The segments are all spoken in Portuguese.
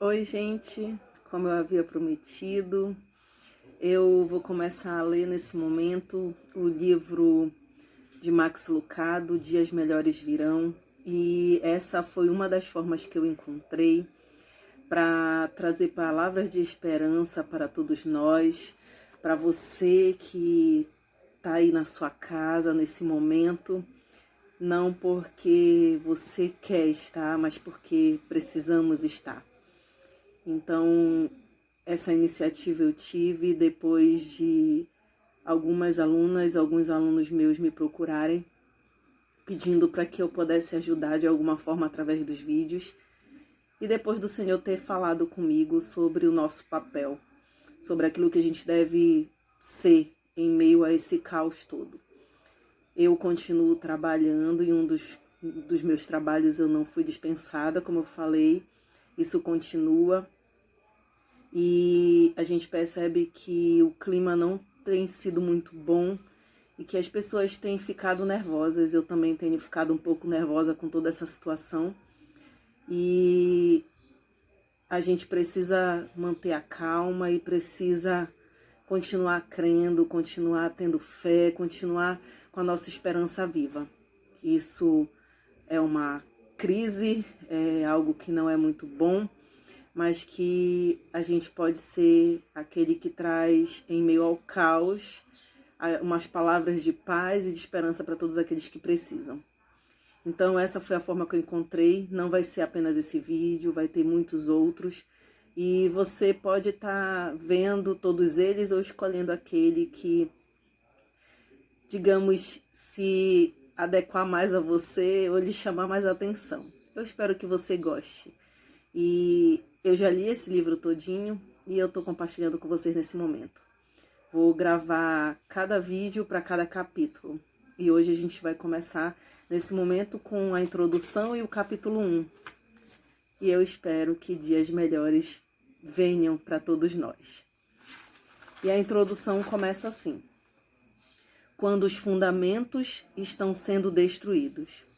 Oi, gente, como eu havia prometido, eu vou começar a ler nesse momento o livro de Max Lucado, Dias Melhores Virão, e essa foi uma das formas que eu encontrei para trazer palavras de esperança para todos nós, para você que está aí na sua casa nesse momento, não porque você quer estar, mas porque precisamos estar. Então, essa iniciativa eu tive depois de alguns alunos meus me procurarem, pedindo para que eu pudesse ajudar de alguma forma através dos vídeos. E depois do Senhor ter falado comigo sobre o nosso papel, sobre aquilo que a gente deve ser em meio a esse caos todo. Eu continuo trabalhando e um dos meus trabalhos eu não fui dispensada, como eu falei, isso continua. E a gente percebe que o clima não tem sido muito bom e que as pessoas têm ficado nervosas. Eu também tenho ficado um pouco nervosa com toda essa situação. E a gente precisa manter a calma e precisa continuar crendo, continuar tendo fé, continuar com a nossa esperança viva. Isso é uma crise, é algo que não é muito bom, mas que a gente pode ser aquele que traz em meio ao caos umas palavras de paz e de esperança para todos aqueles que precisam. Então essa foi a forma que eu encontrei, não vai ser apenas esse vídeo, vai ter muitos outros, e você pode estar vendo todos eles ou escolhendo aquele que, digamos, se adequar mais a você ou lhe chamar mais atenção. Eu espero que você goste. E eu já li esse livro todinho e eu estou compartilhando com vocês nesse momento. Vou gravar cada vídeo para cada capítulo. E hoje a gente vai começar nesse momento com a introdução e o capítulo 1. E eu espero que dias melhores venham para todos nós. E a introdução começa assim: quando os fundamentos estão sendo destruídos.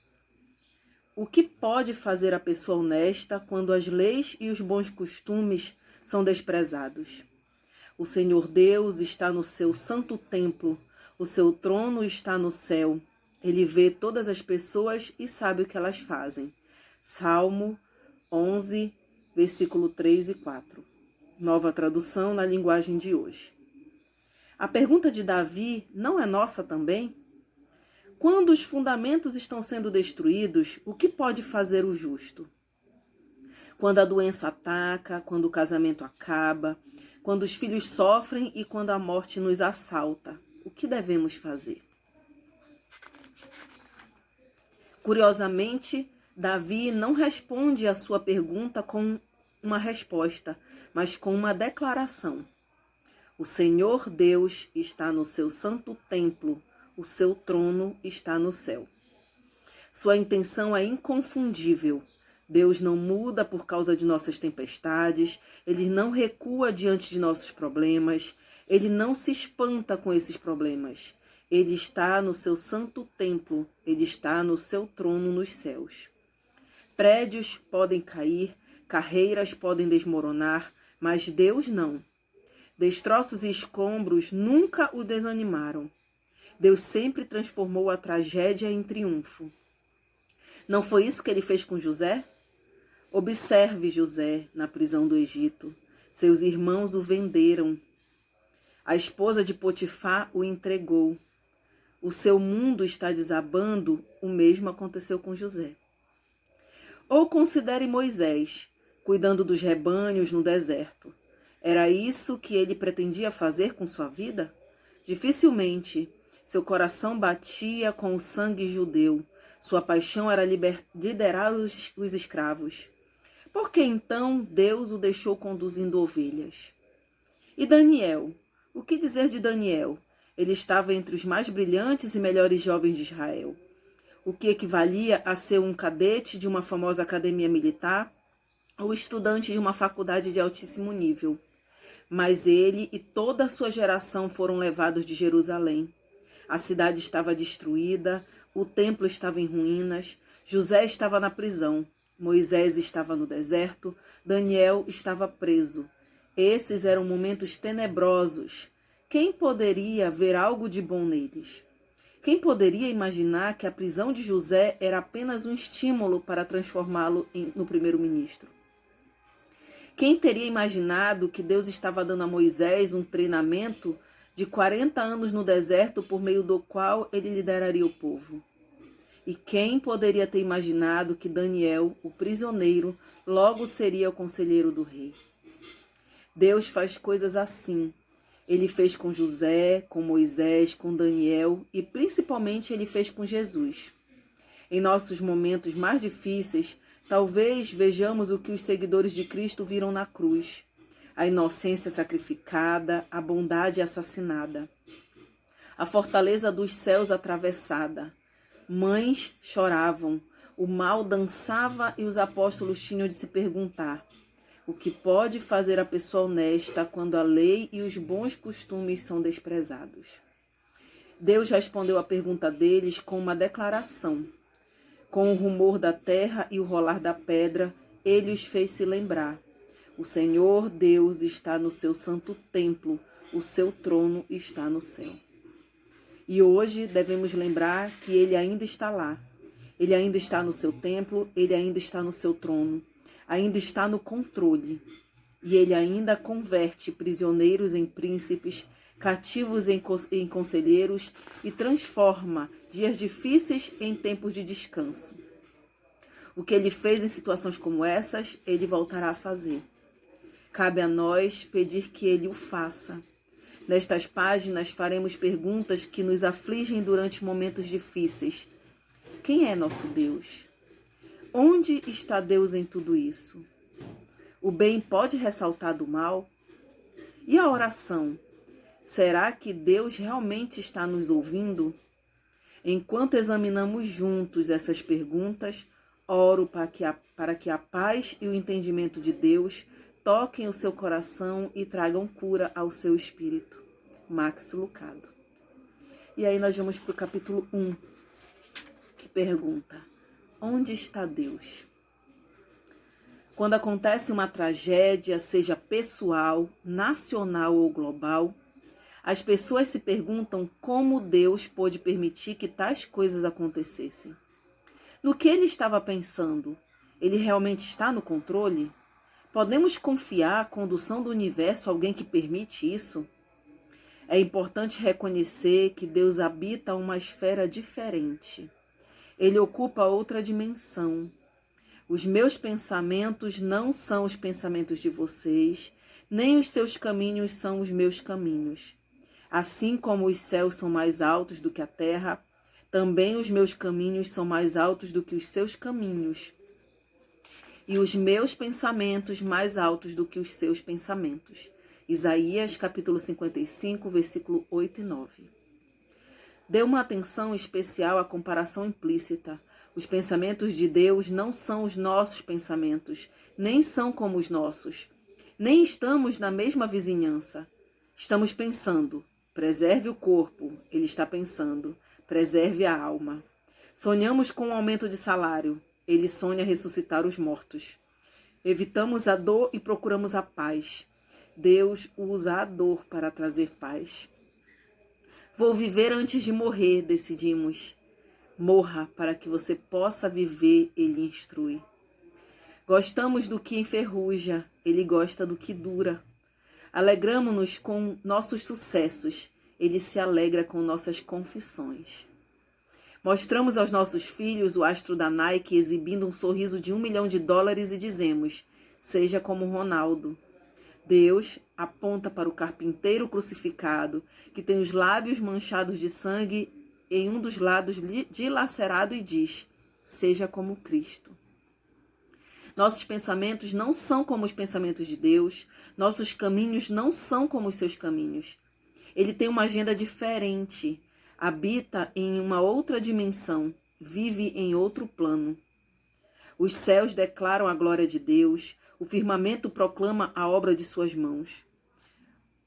O que pode fazer a pessoa honesta quando as leis e os bons costumes são desprezados? O Senhor Deus está no seu santo templo, o seu trono está no céu. Ele vê todas as pessoas e sabe o que elas fazem. Salmo 11, versículo 3 e 4. Nova tradução na linguagem de hoje. A pergunta de Davi não é nossa também? Quando os fundamentos estão sendo destruídos, o que pode fazer o justo? Quando a doença ataca, quando o casamento acaba, quando os filhos sofrem e quando a morte nos assalta, o que devemos fazer? Curiosamente, Davi não responde à sua pergunta com uma resposta, mas com uma declaração. O Senhor Deus está no seu santo templo, o seu trono está no céu. Sua intenção é inconfundível. Deus não muda por causa de nossas tempestades, Ele não recua diante de nossos problemas, Ele não se espanta com esses problemas. Ele está no seu santo templo, Ele está no seu trono nos céus. Prédios podem cair, carreiras podem desmoronar, mas Deus não. Destroços e escombros nunca o desanimaram. Deus sempre transformou a tragédia em triunfo. Não foi isso que ele fez com José? Observe José na prisão do Egito. Seus irmãos o venderam. A esposa de Potifar o entregou. O seu mundo está desabando, o mesmo aconteceu com José. Ou considere Moisés, cuidando dos rebanhos no deserto. Era isso que ele pretendia fazer com sua vida? Dificilmente. Seu coração batia com o sangue judeu. Sua paixão era liderar os escravos. Por que então Deus o deixou conduzindo ovelhas? E Daniel? O que dizer de Daniel? Ele estava entre os mais brilhantes e melhores jovens de Israel. O que equivalia a ser um cadete de uma famosa academia militar ou estudante de uma faculdade de altíssimo nível. Mas ele e toda a sua geração foram levados de Jerusalém. A cidade estava destruída, o templo estava em ruínas, José estava na prisão, Moisés estava no deserto, Daniel estava preso. Esses eram momentos tenebrosos. Quem poderia ver algo de bom neles? Quem poderia imaginar que a prisão de José era apenas um estímulo para transformá-lo no primeiro-ministro? Quem teria imaginado que Deus estava dando a Moisés um treinamento de 40 anos no deserto por meio do qual ele lideraria o povo? E quem poderia ter imaginado que Daniel, o prisioneiro, logo seria o conselheiro do rei? Deus faz coisas assim. Ele fez com José, com Moisés, com Daniel e principalmente ele fez com Jesus. Em nossos momentos mais difíceis, talvez vejamos o que os seguidores de Cristo viram na cruz: a inocência sacrificada, a bondade assassinada, a fortaleza dos céus atravessada. Mães choravam, o mal dançava e os apóstolos tinham de se perguntar: o que pode fazer a pessoa honesta quando a lei e os bons costumes são desprezados? Deus respondeu à pergunta deles com uma declaração. Com o rumor da terra e o rolar da pedra, ele os fez se lembrar: o Senhor Deus está no seu santo templo, o seu trono está no céu. E hoje devemos lembrar que ele ainda está lá. Ele ainda está no seu templo, ele ainda está no seu trono, ainda está no controle. E ele ainda converte prisioneiros em príncipes, cativos em conselheiros e transforma dias difíceis em tempos de descanso. O que ele fez em situações como essas, ele voltará a fazer. Cabe a nós pedir que ele o faça. Nestas páginas faremos perguntas que nos afligem durante momentos difíceis. Quem é nosso Deus? Onde está Deus em tudo isso? O bem pode ressaltar do mal? E a oração? Será que Deus realmente está nos ouvindo? Enquanto examinamos juntos essas perguntas, oro para que a paz e o entendimento de Deus toquem o seu coração e tragam cura ao seu espírito. Max Lucado. E aí nós vamos para o capítulo 1, que pergunta: onde está Deus? Quando acontece uma tragédia, seja pessoal, nacional ou global, as pessoas se perguntam como Deus pôde permitir que tais coisas acontecessem. No que ele estava pensando? Ele realmente está no controle? Podemos confiar a condução do universo a alguém que permite isso? É importante reconhecer que Deus habita uma esfera diferente. Ele ocupa outra dimensão. Os meus pensamentos não são os pensamentos de vocês, nem os seus caminhos são os meus caminhos. Assim como os céus são mais altos do que a terra, também os meus caminhos são mais altos do que os seus caminhos. E os meus pensamentos mais altos do que os seus pensamentos. Isaías, capítulo 55, versículo 8 e 9. Dê uma atenção especial à comparação implícita. Os pensamentos de Deus não são os nossos pensamentos, nem são como os nossos. Nem estamos na mesma vizinhança. Estamos pensando, preserve o corpo. Ele está pensando, preserve a alma. Sonhamos com um aumento de salário. Ele sonha ressuscitar os mortos. Evitamos a dor e procuramos a paz. Deus usa a dor para trazer paz. Vou viver antes de morrer, decidimos. Morra para que você possa viver, ele instrui. Gostamos do que enferruja, ele gosta do que dura. Alegramo-nos com nossos sucessos, ele se alegra com nossas confissões. Mostramos aos nossos filhos o astro da Nike exibindo um sorriso de $1 milhão e dizemos: seja como Ronaldo. Deus aponta para o carpinteiro crucificado, que tem os lábios manchados de sangue em um dos lados dilacerado e diz: seja como Cristo. Nossos pensamentos não são como os pensamentos de Deus, nossos caminhos não são como os seus caminhos. Ele tem uma agenda diferente, habita em uma outra dimensão, vive em outro plano. Os céus declaram a glória de Deus, o firmamento proclama a obra de suas mãos.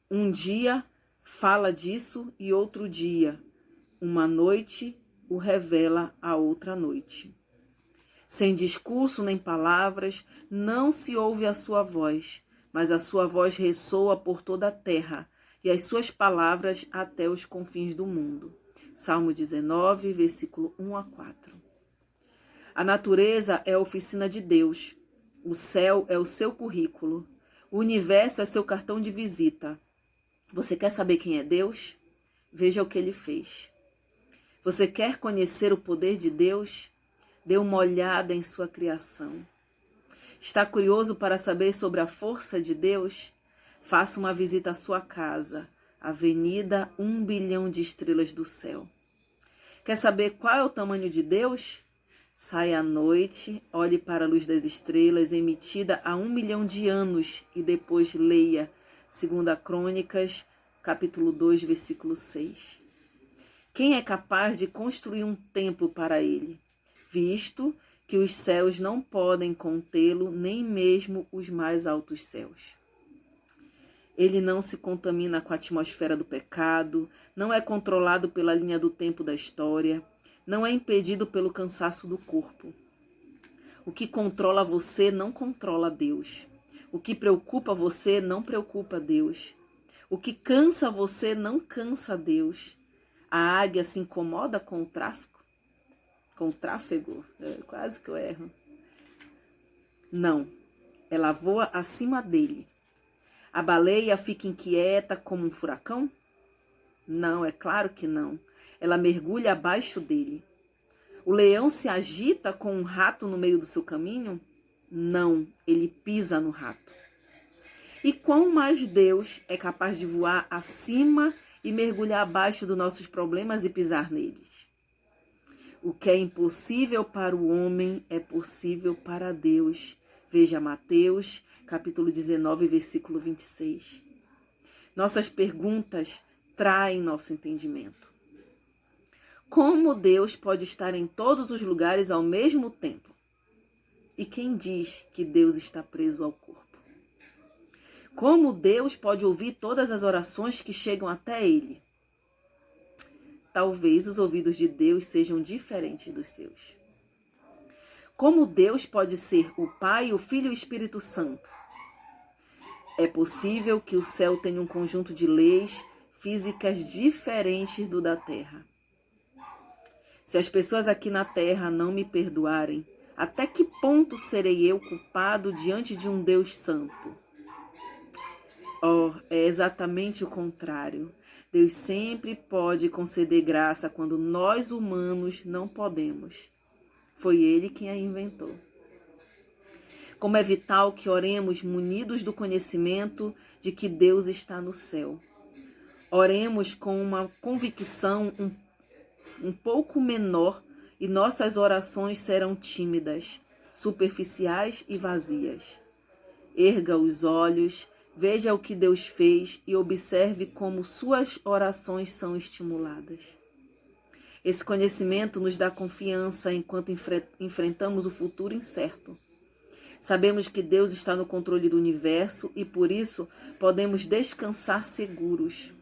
Um dia fala disso e outro dia, uma noite o revela a outra noite. Sem discurso nem palavras, não se ouve a sua voz, mas a sua voz ressoa por toda a terra e as suas palavras até os confins do mundo. Salmo 19, versículo 1 a 4. A natureza é a oficina de Deus. O céu é o seu currículo. O universo é seu cartão de visita. Você quer saber quem é Deus? Veja o que ele fez. Você quer conhecer o poder de Deus? Dê uma olhada em sua criação. Está curioso para saber sobre a força de Deus? Faça uma visita à sua casa, Avenida 1 bilhão de estrelas do céu. Quer saber qual é o tamanho de Deus? Saia à noite, olhe para a luz das estrelas emitida há 1 milhão de anos e depois leia 2 Crônicas, capítulo 2, versículo 6. Quem é capaz de construir um templo para ele, visto que os céus não podem contê-lo, nem mesmo os mais altos céus? Ele não se contamina com a atmosfera do pecado, não é controlado pela linha do tempo da história, não é impedido pelo cansaço do corpo. O que controla você não controla Deus. O que preocupa você não preocupa Deus. O que cansa você não cansa Deus. A águia se incomoda com o tráfego? Com o tráfego? Quase que eu erro. Não, ela voa acima dele. A baleia fica inquieta como um furacão? Não, é claro que não. Ela mergulha abaixo dele. O leão se agita com um rato no meio do seu caminho? Não, ele pisa no rato. E quão mais Deus é capaz de voar acima e mergulhar abaixo dos nossos problemas e pisar neles? O que é impossível para o homem é possível para Deus. Veja Mateus, capítulo 19, versículo 26. Nossas perguntas traem nosso entendimento. Como Deus pode estar em todos os lugares ao mesmo tempo? E quem diz que Deus está preso ao corpo? Como Deus pode ouvir todas as orações que chegam até Ele? Talvez os ouvidos de Deus sejam diferentes dos seus. Como Deus pode ser o Pai, o Filho e o Espírito Santo? É possível que o céu tenha um conjunto de leis físicas diferentes do da terra. Se as pessoas aqui na terra não me perdoarem, até que ponto serei eu culpado diante de um Deus santo? É exatamente o contrário. Deus sempre pode conceder graça quando nós humanos não podemos. Foi Ele quem a inventou. Como é vital que oremos munidos do conhecimento de que Deus está no céu. Oremos com uma convicção um pouco menor e nossas orações serão tímidas, superficiais e vazias. Erga os olhos, veja o que Deus fez e observe como suas orações são estimuladas. Esse conhecimento nos dá confiança enquanto enfrentamos o futuro incerto. Sabemos que Deus está no controle do universo e, por isso, podemos descansar seguros.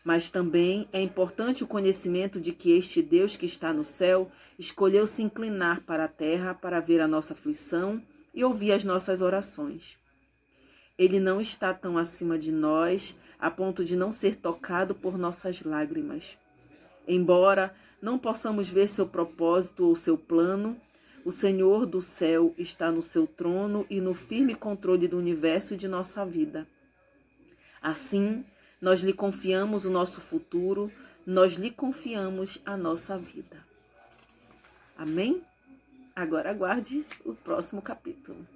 Mas também é importante o conhecimento de que este Deus que está no céu escolheu se inclinar para a terra para ver a nossa aflição e ouvir as nossas orações. Ele não está tão acima de nós a ponto de não ser tocado por nossas lágrimas. Embora não possamos ver seu propósito ou seu plano, o Senhor do céu está no seu trono e no firme controle do universo e de nossa vida. Assim, nós lhe confiamos o nosso futuro, nós lhe confiamos a nossa vida. Amém? Agora aguarde o próximo capítulo.